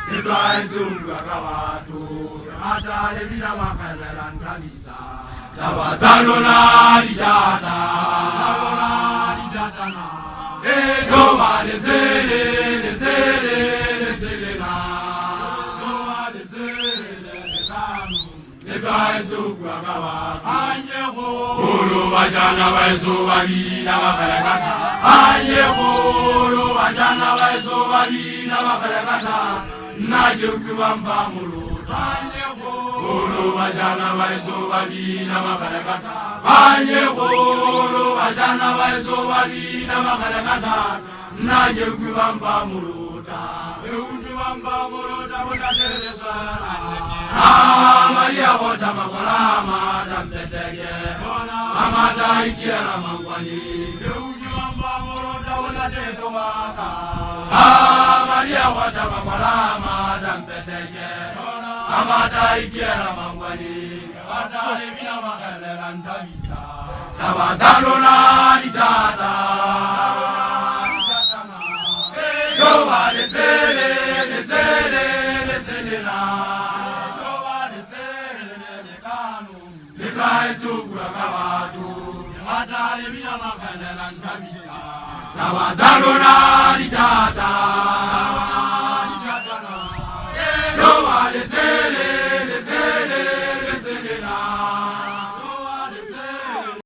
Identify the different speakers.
Speaker 1: Ibaizunga kawatu, atale bila makala ntabisa. Tabazalona dijata, Ejoba lesele, lesele, lesele na. Ejoba lesele, lesanu. Ibaizunga kawatu, anyeho. Ulu bajana baizuba bila makala kata. Anyeho, bajana baizuba bila makala kata. Najukwamba muluta Ulu bajana baizuba bila mabarakata Ulu bajana baizuba bila mabarakata Najukwamba muluta Eukwamba muluta Wada teresa Maria wata makolama Tampetege Amata ikiara mangwani Eukwamba muluta Wada teresa Maria wata makolama Tampetege Amata ikiara mangwani Watale bila makalera ntabisa Tabazalona itata Yoba lesele, lesele, lesele na Yoba lesele, lekanu Likaizugura kawatu Watale bila makalera ntabisa Tabazalona itata